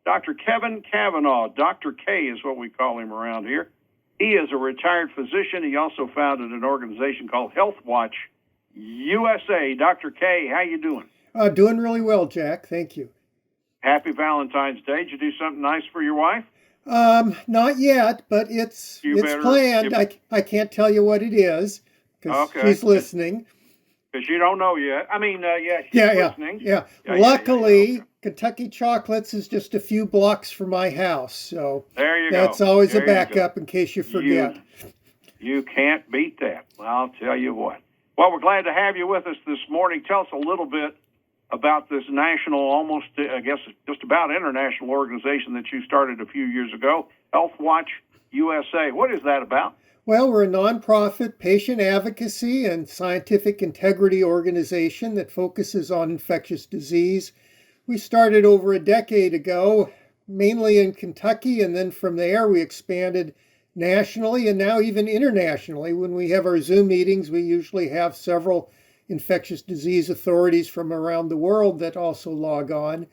Dr. Kevin Kavanagh. Dr. K is what we call him around here. He is a retired physician. He also founded an organization called Healthwatch USA. Dr. K, how you doing? Doing really well, Jack. Thank you. Happy Valentine's Day. Did you do something nice for your wife? Not yet, but it's planned. I can't tell you what it is because she's listening. Because you don't know yet. I mean, she's listening. Yeah. Luckily, Kentucky Chocolates is just a few blocks from my house, so there you go. That's always a backup in case you forget. You can't beat that. I'll tell you what. Well, we're glad to have you with us this morning. Tell us a little bit about this national, almost, I guess, just about international organization that you started a few years ago, Healthwatch USA. What is that about? Well, we're a nonprofit patient advocacy and scientific integrity organization that focuses on infectious disease. We started over a decade ago, mainly in Kentucky, and then from there we expanded nationally and now even internationally. When we have our Zoom meetings, we usually have several infectious disease authorities from around the world that also log on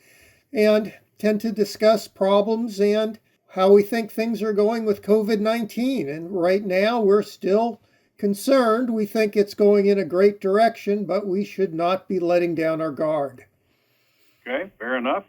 and tend to discuss problems and how we think things are going with COVID-19. And right now we're still concerned. We think it's going in a great direction, but we should not be letting down our guard. Okay, fair enough.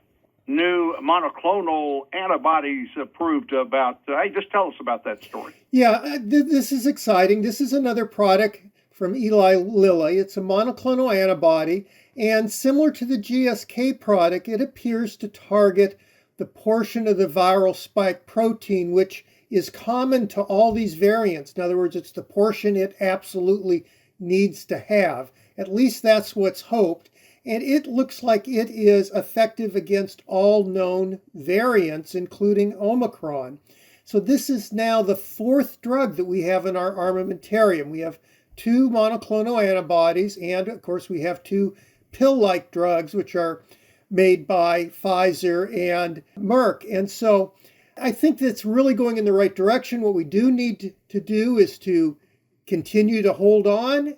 New monoclonal antibodies approved about, hey, just tell us about that story. Yeah, this is exciting. This is another product from Eli Lilly. It's a monoclonal antibody, and similar to the GSK product, it appears to target the portion of the viral spike protein, which is common to all these variants. In other words, it's the portion it absolutely needs to have. At least that's what's hoped. And it looks like it is effective against all known variants, including Omicron. So this is now the fourth drug that we have in our armamentarium. We have 2 monoclonal antibodies, and of course we have 2 pill-like drugs, which are made by Pfizer and Merck. And so I think that's really going in the right direction. What we do need to do is to continue to hold on,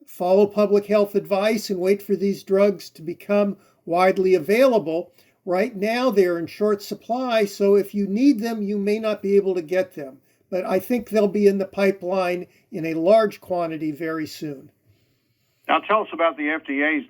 follow public health advice, and wait for these drugs to become widely available. Right now, they're in short supply, so if you need them, you may not be able to get them. But I think they'll be in the pipeline in a large quantity very soon. Now tell us about the FDA's.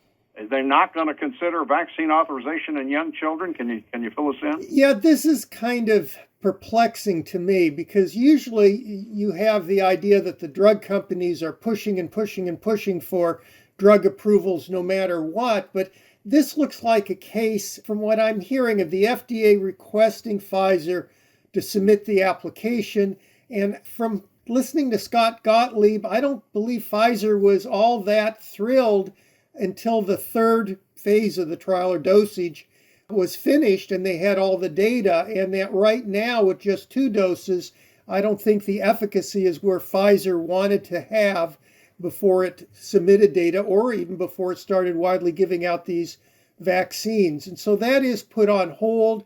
They're not going to consider vaccine authorization in young children. Can you fill us in? Yeah, this is kind of perplexing to me because usually you have the idea that the drug companies are pushing and pushing and pushing for drug approvals no matter what. But this looks like a case, from what I'm hearing, of the FDA requesting Pfizer to submit the application. And from listening to Scott Gottlieb, I don't believe Pfizer was all that thrilled until the third phase of the trial or dosage was finished and they had all the data. And that right now, with just 2 doses, I don't think the efficacy is where Pfizer wanted to have before it submitted data or even before it started widely giving out these vaccines. And so that is put on hold.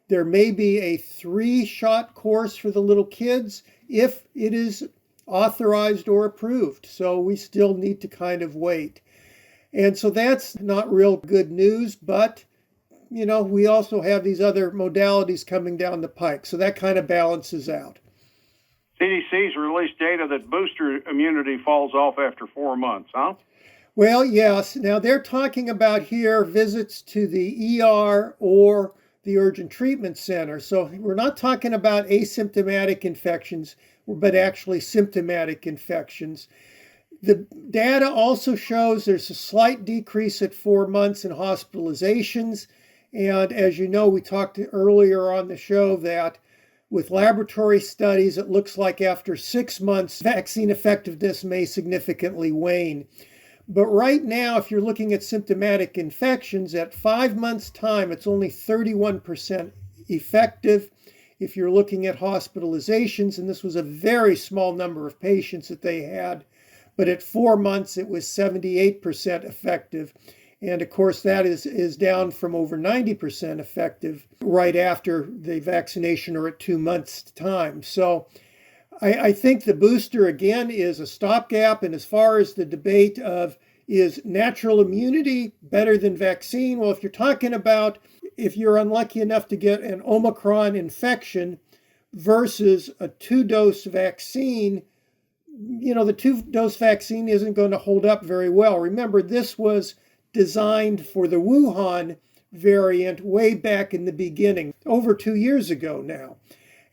There may be a 3-shot course for the little kids if it is authorized or approved. So we still need to kind of wait. And so that's not real good news, but we also have these other modalities coming down the pike. So that kind of balances out. CDC's released data that booster immunity falls off after 4 months, huh? Well, yes. Now they're talking about here visits to the ER or the urgent treatment center. So we're not talking about asymptomatic infections, but actually symptomatic infections. The data also shows there's a slight decrease at 4 months in hospitalizations. And as you know, we talked earlier on the show that with laboratory studies, it looks like after 6 months, vaccine effectiveness may significantly wane. But right now, if you're looking at symptomatic infections, at 5 months' time, it's only 31% effective. If you're looking at hospitalizations, and this was a very small number of patients that they had, but at 4 months, it was 78% effective. And of course, that is down from over 90% effective right after the vaccination or at 2 months' time. So I think the booster, again, is a stopgap. And as far as the debate of is natural immunity better than vaccine? Well, if you're talking about if you're unlucky enough to get an Omicron infection versus a 2-dose vaccine, the 2-dose vaccine isn't going to hold up very well. Remember, this was designed for the Wuhan variant way back in the beginning, over 2 years ago now.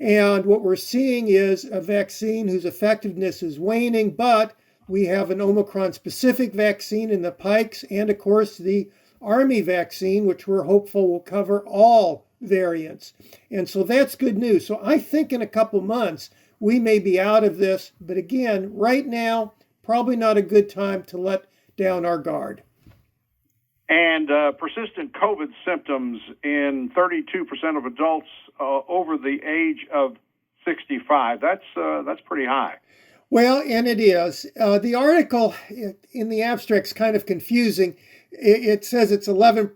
And what we're seeing is a vaccine whose effectiveness is waning, but we have an Omicron-specific vaccine in the pikes, and of course the Army vaccine, which we're hopeful will cover all variants. And so that's good news. So I think in a couple months, we may be out of this. But again, right now, probably not a good time to let down our guard. And persistent COVID symptoms in 32% of adults over the age of 65. That's pretty high. Well, and it is. The article in the abstract's kind of confusing. It says it's 11%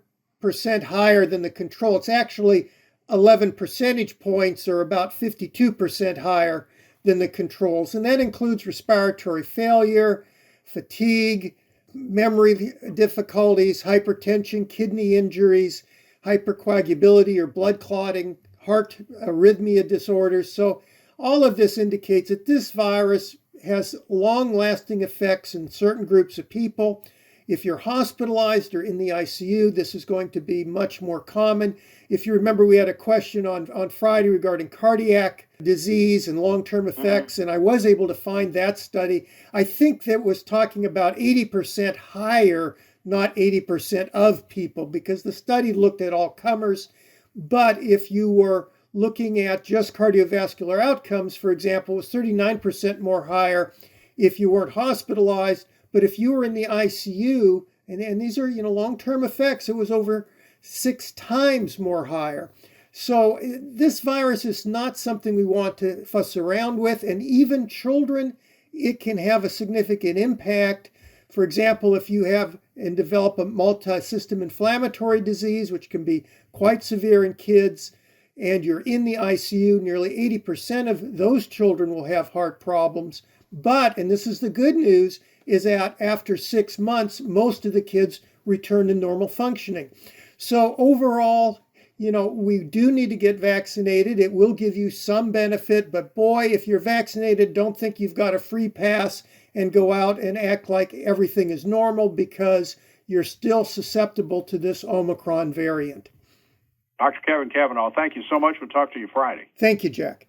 higher than the control. It's actually 11 percentage points, or about 52% higher than the controls. And that includes respiratory failure, fatigue, memory difficulties, hypertension, kidney injuries, hypercoagulability or blood clotting, heart arrhythmia disorders. So all of this indicates that this virus has long-lasting effects in certain groups of people. If you're hospitalized or in the ICU, this is going to be much more common. If you remember, we had a question on Friday regarding cardiac disease and long-term effects, and I was able to find that study. I think that was talking about 80% higher, not 80% of people, because the study looked at all comers. But if you were looking at just cardiovascular outcomes, for example, it was 39% more higher if you weren't hospitalized. But if you were in the ICU, and these are long-term effects, it was over 6 times more higher. So this virus is not something we want to fuss around with. And even children, it can have a significant impact. For example, if you have and develop a multi-system inflammatory disease, which can be quite severe in kids, and you're in the ICU, nearly 80% of those children will have heart problems. But, and this is the good news, is that after 6 months, most of the kids return to normal functioning. So overall, we do need to get vaccinated. It will give you some benefit, but boy, if you're vaccinated, don't think you've got a free pass and go out and act like everything is normal, because you're still susceptible to this Omicron variant. Dr. Kevin Kavanagh, thank you so much. We'll talk to you Friday. Thank you, Jack.